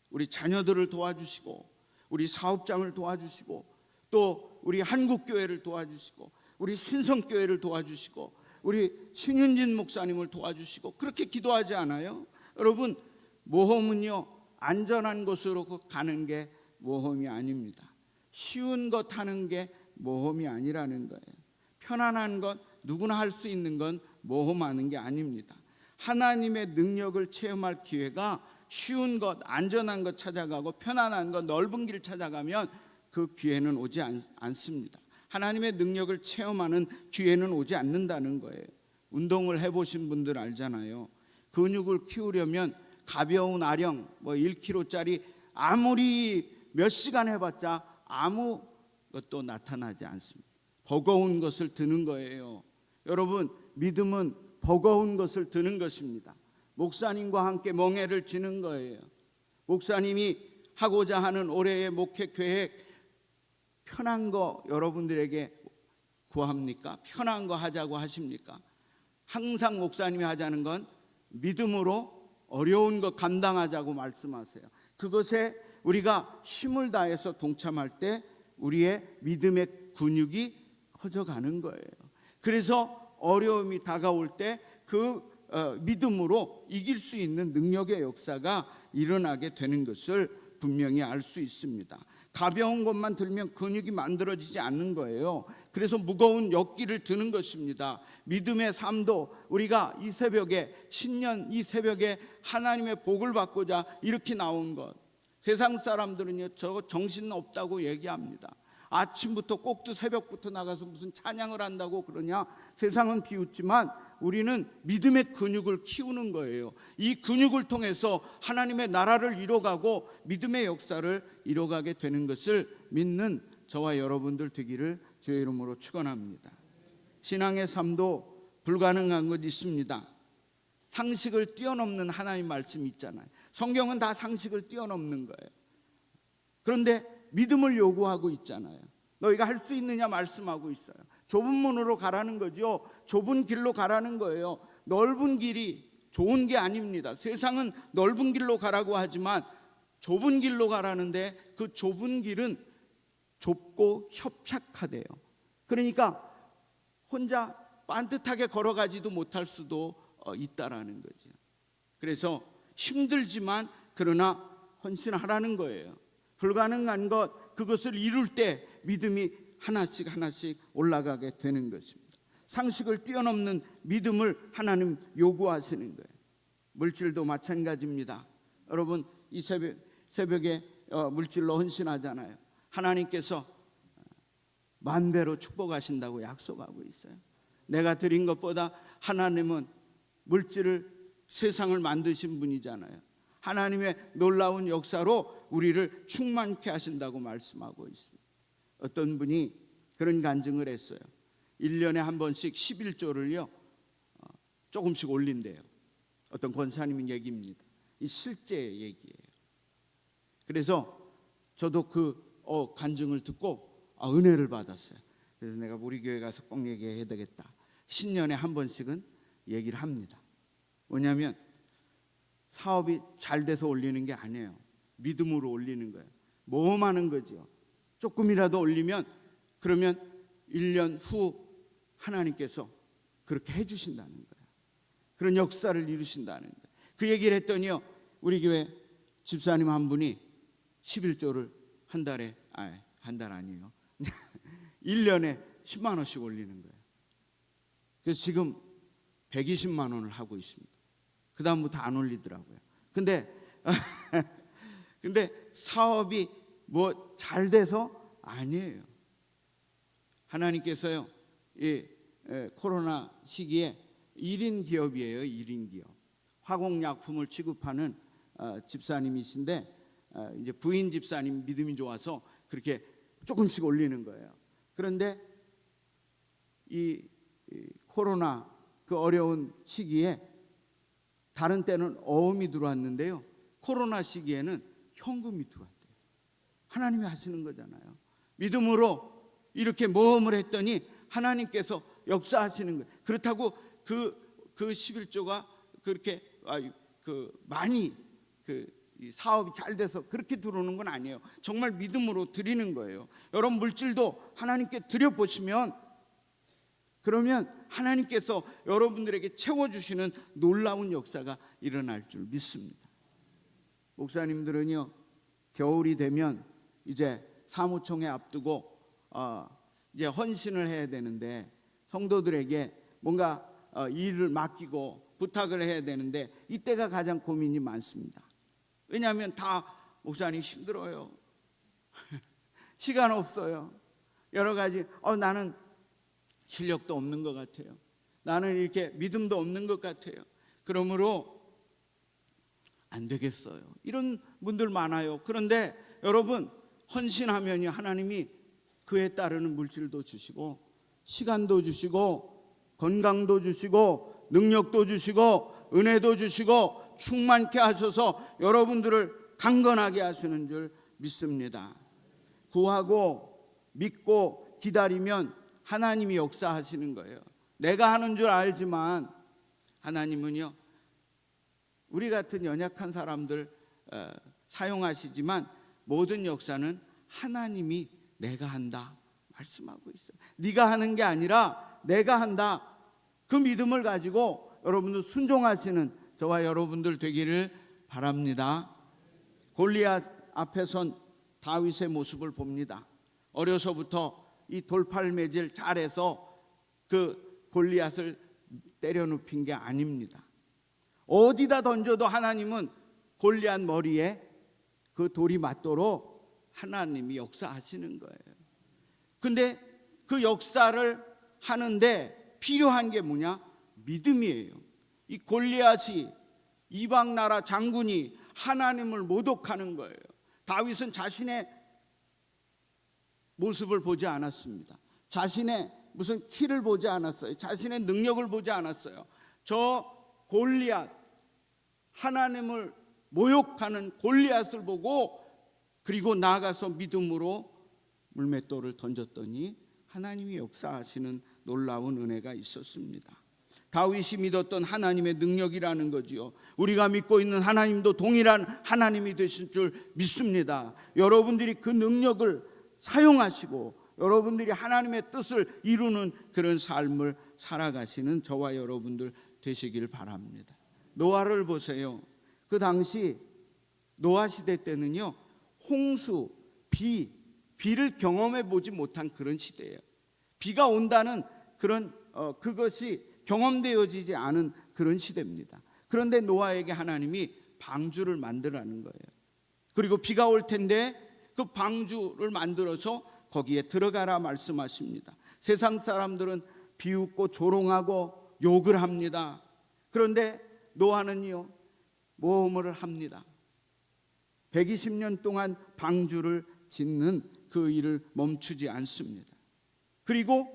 [SPEAKER 2] 우리 자녀들을 도와주시고 우리 사업장을 도와주시고 또 우리 한국교회를 도와주시고 우리 신성교회를 도와주시고 우리 신윤진 목사님을 도와주시고 그렇게 기도하지 않아요? 여러분 모험은요 안전한 곳으로 가는 게 모험이 아닙니다. 쉬운 것 하는 게 모험이 아니라는 거예요. 편안한 것 누구나 할 수 있는 건 모험하는 게 아닙니다. 하나님의 능력을 체험할 기회가 쉬운 것 안전한 것 찾아가고 편안한 것 넓은 길 찾아가면 그 기회는 오지 않습니다. 하나님의 능력을 체험하는 기회는 오지 않는다는 거예요. 운동을 해보신 분들 알잖아요. 근육을 키우려면 가벼운 아령 1kg짜리 아무리 몇 시간 해봤자 아무것도 나타나지 않습니다. 버거운 것을 드는 거예요. 여러분 믿음은 버거운 것을 드는 것입니다. 목사님과 함께 멍에를 쥐는 거예요. 목사님이 하고자 하는 올해의 목회 계획 편한 거 여러분들에게 구합니까? 편한 거 하자고 하십니까? 항상 목사님이 하자는 건 믿음으로 어려운 거 감당하자고 말씀하세요. 그것에 우리가 힘을 다해서 동참할 때 우리의 믿음의 근육이 커져가는 거예요. 그래서 어려움이 다가올 때 그 믿음으로 이길 수 있는 능력의 역사가 일어나게 되는 것을 분명히 알 수 있습니다. 가벼운 것만 들면 근육이 만들어지지 않는 거예요. 그래서 무거운 역기를 드는 것입니다. 믿음의 삶도 우리가 이 새벽에 신년 이 새벽에 하나님의 복을 받고자 이렇게 나온 것. 세상 사람들은요 저 정신 없다고 얘기합니다. 아침부터 꼭두 새벽부터 나가서 무슨 찬양을 한다고 그러냐. 세상은 비웃지만 우리는 믿음의 근육을 키우는 거예요. 이 근육을 통해서 하나님의 나라를 이뤄가고 믿음의 역사를 이뤄가게 되는 것을 믿는 저와 여러분들 되기를 주의 이름으로 축원합니다. 신앙의 삶도 불가능한 것 있습니다. 상식을 뛰어넘는 하나님 말씀이 있잖아요. 성경은 다 상식을 뛰어넘는 거예요. 그런데 믿음을 요구하고 있잖아요. 너희가 할 수 있느냐 말씀하고 있어요. 좁은 문으로 가라는 거죠. 좁은 길로 가라는 거예요. 넓은 길이 좋은 게 아닙니다. 세상은 넓은 길로 가라고 하지만 좁은 길로 가라는데 그 좁은 길은 좁고 협착하대요. 그러니까 혼자 반듯하게 걸어가지도 못할 수도 있다라는 거죠. 그래서 힘들지만 그러나 헌신하라는 거예요. 불가능한 것, 그것을 이룰 때 믿음이 하나씩 하나씩 올라가게 되는 것입니다. 상식을 뛰어넘는 믿음을 하나님 요구하시는 거예요. 물질도 마찬가지입니다. 여러분, 이 새벽에 물질로 헌신하잖아요. 하나님께서 만배로 축복하신다고 약속하고 있어요. 내가 드린 것보다 하나님은 물질을, 세상을 만드신 분이잖아요. 하나님의 놀라운 역사로 우리를 충만케 하신다고 말씀하고 있습니다. 어떤 분이 그런 간증을 했어요. 1년에 한 번씩 11조를요 조금씩 올린대요. 어떤 권사님 얘기입니다. 이 실제 얘기예요. 그래서 저도 그 간증을 듣고 은혜를 받았어요. 그래서 내가 우리 교회 가서 꼭 얘기해야 되겠다. 신년에 한 번씩은 얘기를 합니다. 뭐냐면 사업이 잘 돼서 올리는 게 아니에요. 믿음으로 올리는 거예요. 모험하는 거죠. 조금이라도 올리면 그러면 1년 후 하나님께서 그렇게 해주신다는 거예요. 그런 역사를 이루신다는 거예요. 그 얘기를 했더니요, 우리 교회 집사님 한 분이 11조를 한 달에, 한 달 아니에요. 1년에 10만 원씩 올리는 거예요. 그래서 지금 120만 원을 하고 있습니다. 그 다음부터 안 올리더라고요. 근데 사업이 뭐 잘 돼서 아니에요. 하나님께서요, 이 코로나 시기에 1인 기업이에요. 1인 기업. 화공약품을 취급하는 집사님이신데 이제 부인 집사님 믿음이 좋아서 그렇게 조금씩 올리는 거예요. 그런데 이 코로나 그 어려운 시기에 다른 때는 어음이 들어왔는데요, 코로나 시기에는 현금이 들어왔대요. 하나님이 하시는 거잖아요. 믿음으로 이렇게 모험을 했더니 하나님께서 역사하시는 거예요. 그렇다고 그 11조가 그렇게 많이 이 사업이 잘 돼서 그렇게 들어오는 건 아니에요. 정말 믿음으로 드리는 거예요. 여러분, 물질도 하나님께 드려보시면 그러면 하나님께서 여러분들에게 채워주시는 놀라운 역사가 일어날 줄 믿습니다. 목사님들은요, 겨울이 되면 이제 사무총회 앞두고 이제 헌신을 해야 되는데 성도들에게 뭔가 일을 맡기고 부탁을 해야 되는데 이때가 가장 고민이 많습니다. 왜냐하면 다 목사님 힘들어요. 시간 없어요. 여러 가지 나는 실력도 없는 것 같아요. 나는 이렇게 믿음도 없는 것 같아요. 그러므로 안 되겠어요. 이런 분들 많아요. 그런데 여러분, 헌신하면요, 하나님이 그에 따르는 물질도 주시고 시간도 주시고 건강도 주시고 능력도 주시고 은혜도 주시고 충만케 하셔서 여러분들을 강건하게 하시는 줄 믿습니다. 구하고 믿고 기다리면 하나님이 역사하시는 거예요. 내가 하는 줄 알지만 하나님은요, 우리 같은 연약한 사람들 사용하시지만 모든 역사는 하나님이 내가 한다 말씀하고 있어요. 네가 하는 게 아니라 내가 한다. 그 믿음을 가지고 여러분들 순종하시는 저와 여러분들 되기를 바랍니다. 골리앗 앞에 선 다윗의 모습을 봅니다. 어려서부터 이 돌팔매질 잘해서 그 골리앗을 때려 눕힌 게 아닙니다. 어디다 던져도 하나님은 골리앗 머리에 그 돌이 맞도록 하나님이 역사하시는 거예요. 근데 그 역사를 하는데 필요한 게 뭐냐? 믿음이에요. 이 골리앗이 이방 나라 장군이 하나님을 모독하는 거예요. 다윗은 자신의 모습을 보지 않았습니다. 자신의 무슨 키를 보지 않았어요. 자신의 능력을 보지 않았어요. 저 골리앗, 하나님을 모욕하는 골리앗을 보고 그리고 나아가서 믿음으로 물맷돌을 던졌더니 하나님이 역사하시는 놀라운 은혜가 있었습니다. 다윗이 믿었던 하나님의 능력이라는 거지요. 우리가 믿고 있는 하나님도 동일한 하나님이 되실 줄 믿습니다. 여러분들이 그 능력을 사용하시고 여러분들이 하나님의 뜻을 이루는 그런 삶을 살아가시는 저와 여러분들 되시길 바랍니다. 노아를 보세요. 그 당시 노아 시대 때는요, 홍수, 비를 경험해 보지 못한 그런 시대예요. 비가 온다는 그런 그것이 경험되어지지 않은 그런 시대입니다. 그런데 노아에게 하나님이 방주를 만들라는 거예요. 그리고 비가 올 텐데 그 방주를 만들어서 거기에 들어가라 말씀하십니다. 세상 사람들은 비웃고 조롱하고 욕을 합니다. 그런데 노아는요, 모험을 합니다. 120년 동안 방주를 짓는 그 일을 멈추지 않습니다. 그리고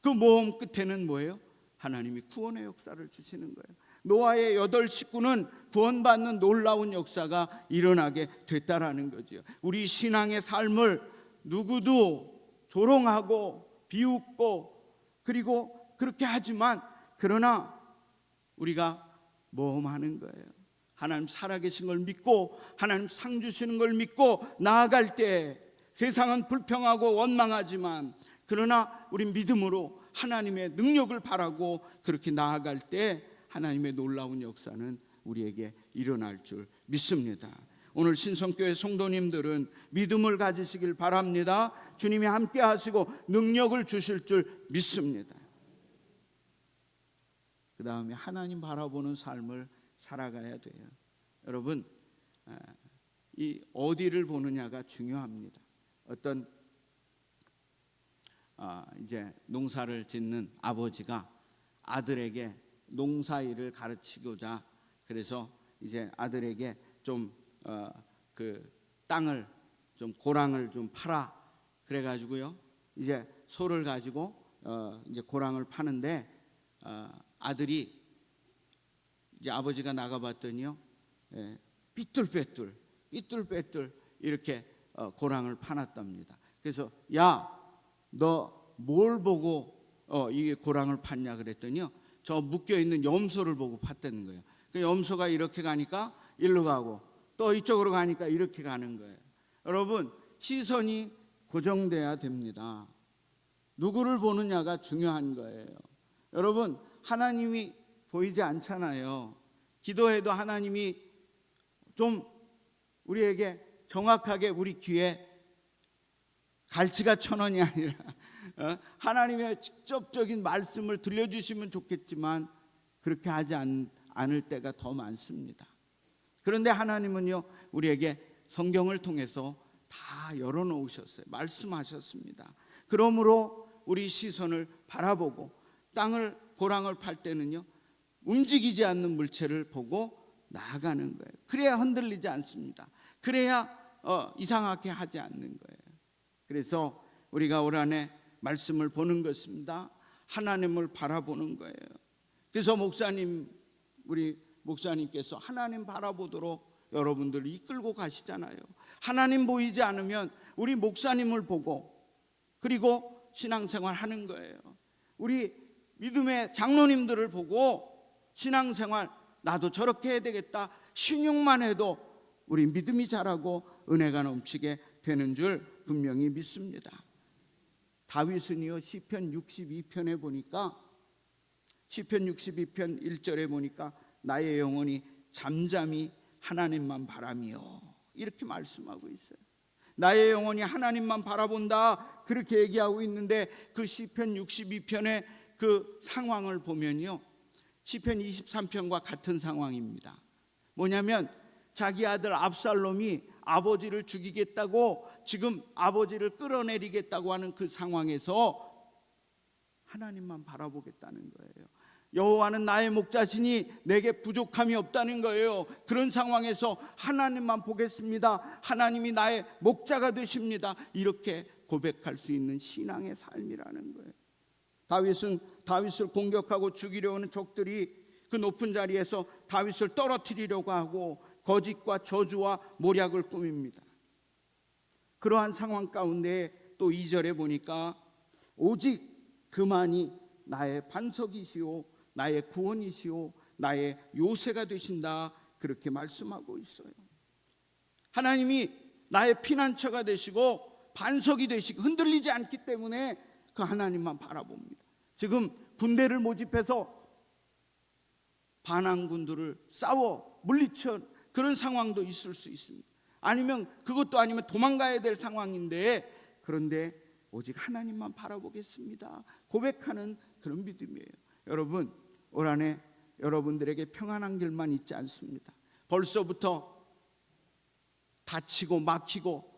[SPEAKER 2] 그 모험 끝에는 뭐예요? 하나님이 구원의 역사를 주시는 거예요. 노아의 8 식구는 구원받는 놀라운 역사가 일어나게 됐다라는 거죠. 우리 신앙의 삶을 누구도 조롱하고 비웃고 그리고 그렇게 하지만, 그러나 우리가 모험하는 거예요. 하나님 살아계신 걸 믿고 하나님 상 주시는 걸 믿고 나아갈 때 세상은 불평하고 원망하지만, 그러나 우리 믿음으로 하나님의 능력을 바라고 그렇게 나아갈 때 하나님의 놀라운 역사는 우리에게 일어날 줄 믿습니다. 오늘 신성교회 성도님들은 믿음을 가지시길 바랍니다. 주님이 함께 하시고 능력을 주실 줄 믿습니다. 그 다음에 하나님 바라보는 삶을 살아가야 돼요. 여러분, 이 어디를 보느냐가 중요합니다. 어떤 이제 농사를 짓는 아버지가 아들에게 농사일을 가르치고자, 그래서 이제 아들에게 좀 그 땅을 좀 고랑을 좀 팔아, 그래가지고요 이제 소를 가지고 이제 고랑을 파는데 아들이 이제 아버지가 나가봤더니요, 삐뚤빼뚤 이렇게 고랑을 파놨답니다. 그래서 야, 너 뭘 보고 이게 고랑을 팠냐 그랬더니요, 저 묶여 있는 염소를 보고 팠다는 거예요. 그 염소가 이렇게 가니까 일로 가고 또 이쪽으로 가니까 이렇게 가는 거예요. 여러분, 시선이 고정돼야 됩니다. 누구를 보느냐가 중요한 거예요. 여러분, 하나님이 보이지 않잖아요. 기도해도 하나님이 좀 우리에게 정확하게 우리 귀에 갈치가 1,000원이 아니라 하나님의 직접적인 말씀을 들려주시면 좋겠지만 그렇게 하지 않을 때가 더 많습니다. 그런데 하나님은요, 우리에게 성경을 통해서 다 열어놓으셨어요. 말씀하셨습니다. 그러므로 우리 시선을 바라보고 땅을 고랑을 팔 때는요, 움직이지 않는 물체를 보고 나아가는 거예요. 그래야 흔들리지 않습니다. 그래야 이상하게 하지 않는 거예요. 그래서 우리가 올 한해 말씀을 보는 것입니다. 하나님을 바라보는 거예요. 그래서 우리 목사님께서 하나님 바라보도록 여러분들을 이끌고 가시잖아요. 하나님 보이지 않으면 우리 목사님을 보고 그리고 신앙생활 하는 거예요. 우리 믿음의 장로님들을 보고 신앙생활, 나도 저렇게 해야 되겠다, 신용만 해도 우리 믿음이 자라고 은혜가 넘치게 되는 줄 분명히 믿습니다. 다윗은요, 시편 62편에 보니까, 시편 62편 1절에 보니까 나의 영혼이 잠잠히 하나님만 바라며, 이렇게 말씀하고 있어요. 나의 영혼이 하나님만 바라본다, 그렇게 얘기하고 있는데, 그 시편 62편의 그 상황을 보면요, 시편 23편과 같은 상황입니다. 뭐냐면 자기 아들 압살롬이 아버지를 죽이겠다고, 지금 아버지를 끌어내리겠다고 하는 그 상황에서 하나님만 바라보겠다는 거예요. 여호와는 나의 목자시니 내게 부족함이 없다는 거예요. 그런 상황에서 하나님만 보겠습니다, 하나님이 나의 목자가 되십니다, 이렇게 고백할 수 있는 신앙의 삶이라는 거예요. 다윗을 공격하고 죽이려 하는 적들이 그 높은 자리에서 다윗을 떨어뜨리려고 하고 거짓과 저주와 모략을 꾸밉니다. 그러한 상황 가운데 또 2절에 보니까 오직 그만이 나의 반석이시오, 나의 구원이시오, 나의 요새가 되신다, 그렇게 말씀하고 있어요. 하나님이 나의 피난처가 되시고 반석이 되시고 흔들리지 않기 때문에 그 하나님만 바라봅니다. 지금 군대를 모집해서 반항군들을 싸워 물리쳐 그런 상황도 있을 수 있습니다. 아니면 그것도 아니면 도망가야 될 상황인데, 그런데 오직 하나님만 바라보겠습니다 고백하는 그런 믿음이에요. 여러분, 올 한해 여러분들에게 평안한 길만 있지 않습니다. 벌써부터 다치고 막히고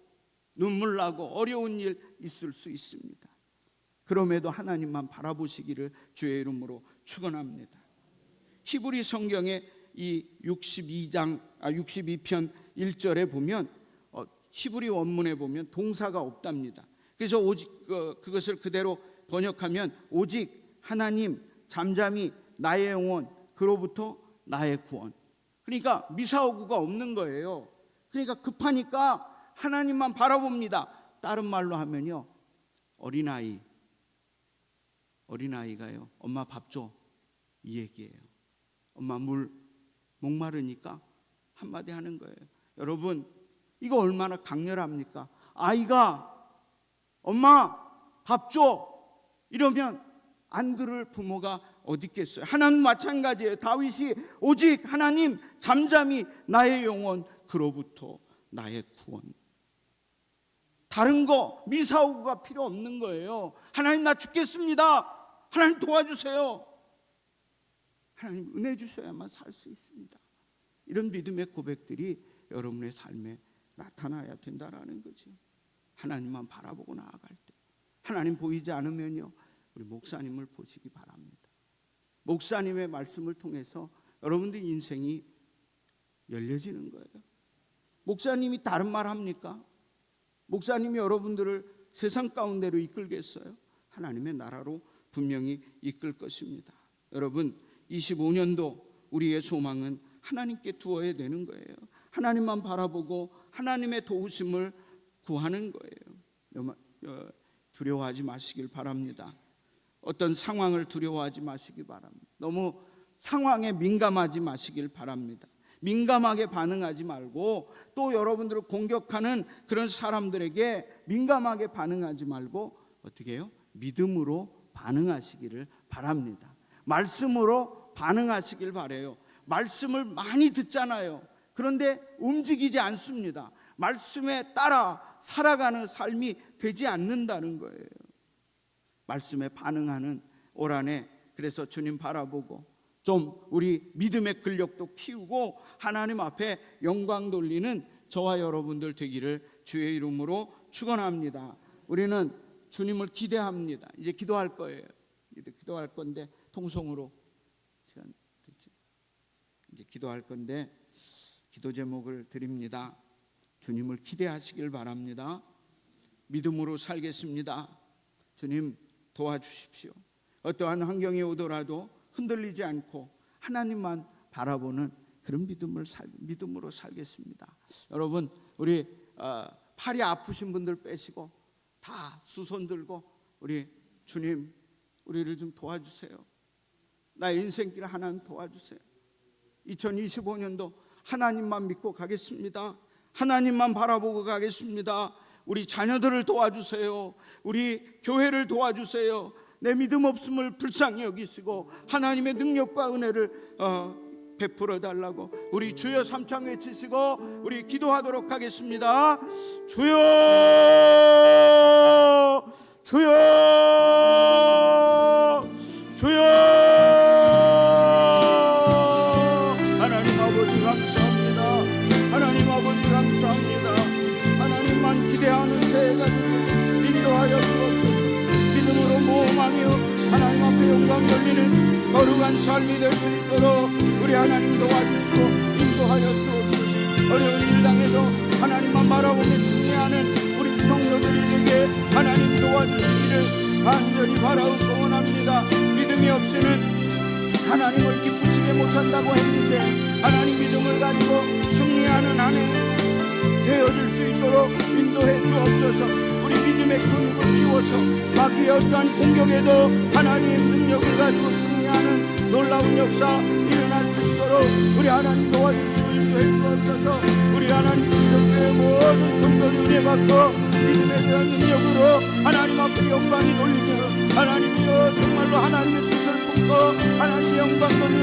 [SPEAKER 2] 눈물 나고 어려운 일 있을 수 있습니다. 그럼에도 하나님만 바라보시기를 주의 이름으로 축원합니다. 히브리 성경의 이 62편 1절에 보면 히브리 원문에 보면 동사가 없답니다. 그래서 오직 그것을 그대로 번역하면 오직 하나님 잠잠히 나의 영혼 그로부터 나의 구원. 그러니까 미사오구가 없는 거예요. 그러니까 급하니까 하나님만 바라봅니다. 다른 말로 하면요, 어린아이가요 엄마 밥 줘 이 얘기예요. 엄마 물 목마르니까 한마디 하는 거예요. 여러분, 이거 얼마나 강렬합니까? 아이가 엄마 밥 줘 이러면 안 들을 부모가 어디 있겠어요? 하나님 마찬가지예요. 다윗이 오직 하나님 잠잠히 나의 영혼 그로부터 나의 구원. 다른 거 미사오구가 필요 없는 거예요. 하나님 나 죽겠습니다. 하나님 도와주세요. 하나님 은혜 주셔야만 살 수 있습니다. 이런 믿음의 고백들이 여러분의 삶에 나타나야 된다라는 거죠. 하나님만 바라보고 나아갈 때, 하나님 보이지 않으면요 우리 목사님을 보시기 바랍니다. 목사님의 말씀을 통해서 여러분들 인생이 열려지는 거예요. 목사님이 다른 말 합니까? 목사님이 여러분들을 세상 가운데로 이끌겠어요? 하나님의 나라로 분명히 이끌 것입니다. 여러분, 25년도 우리의 소망은 하나님께 두어야 되는 거예요. 하나님만 바라보고 하나님의 도우심을 구하는 거예요. 두려워하지 마시길 바랍니다. 어떤 상황을 두려워하지 마시기 바랍니다. 너무 상황에 민감하지 마시길 바랍니다. 민감하게 반응하지 말고, 또 여러분들을 공격하는 그런 사람들에게 민감하게 반응하지 말고 어떻게 해요? 믿음으로 반응하시기를 바랍니다. 말씀으로 반응하시길 바라요. 말씀을 많이 듣잖아요. 그런데 움직이지 않습니다. 말씀에 따라 살아가는 삶이 되지 않는다는 거예요. 말씀에 반응하는 올 한해, 그래서 주님 바라보고 좀 우리 믿음의 근력도 키우고 하나님 앞에 영광 돌리는 저와 여러분들 되기를 주의 이름으로 축원합니다. 우리는 주님을 기대합니다. 이제 기도할 거예요. 이제 기도할 건데 통성으로 시간 됐죠? 이제 기도할 건데 기도 제목을 드립니다. 주님을 기대하시길 바랍니다. 믿음으로 살겠습니다. 주님 도와주십시오. 어떠한 환경이 오더라도 흔들리지 않고 하나님만 바라보는 그런 믿음으로 살겠습니다. 여러분, 우리 팔이 아프신 분들 빼시고 다 수손 들고 우리 주님 우리를 좀 도와주세요. 나의 인생길 하나님 도와주세요. 2025년도 하나님만 믿고 가겠습니다. 하나님만 바라보고 가겠습니다. 우리 자녀들을 도와주세요. 우리 교회를 도와주세요. 내 믿음 없음을 불쌍히 여기시고 하나님의 능력과 은혜를 베풀어 달라고 우리 주여 삼창 외치시고 우리 기도하도록 하겠습니다. 주여, 주여, 주여. 하나님 아버지 감사합니다. 하나님 아버지 감사합니다. 하나님만 기대하는 새해가 되길 인도하여 주옵소서. 믿음으로 모험하며 하나님 앞에 영광 돌리는 거룩한 삶이 될 수 있도록 우리 하나님 도와주시고 인도하여 주옵소서. 어려운 일 당해도 하나님만 바라보며 승리하는 우리 성도들이 되게 하나님 도와주시기를 간절히 바라옵고 원합니다. 믿음이 없이는 하나님을 기쁘시게 못한다고 했는데 하나님 믿음을 가지고 승리하는 한 해 되어질 수 있도록 인도해 주옵소서. 우리 믿음의 근육을 키워서 마귀의 어떠한 공격에도 하나님의 능력을 가지고 승리하는 놀라운 역사 일어날 수 있도록 우리 하나님 도와주시고 인도해 주옵소서. 우리 하나님 신성교회 모든 성도들 은혜 받고 믿음에 대한 능력으로 하나님 앞에 영광이 돌리며 하나님이여 정말로 하나님의 뜻을 하나님 영광 돌리며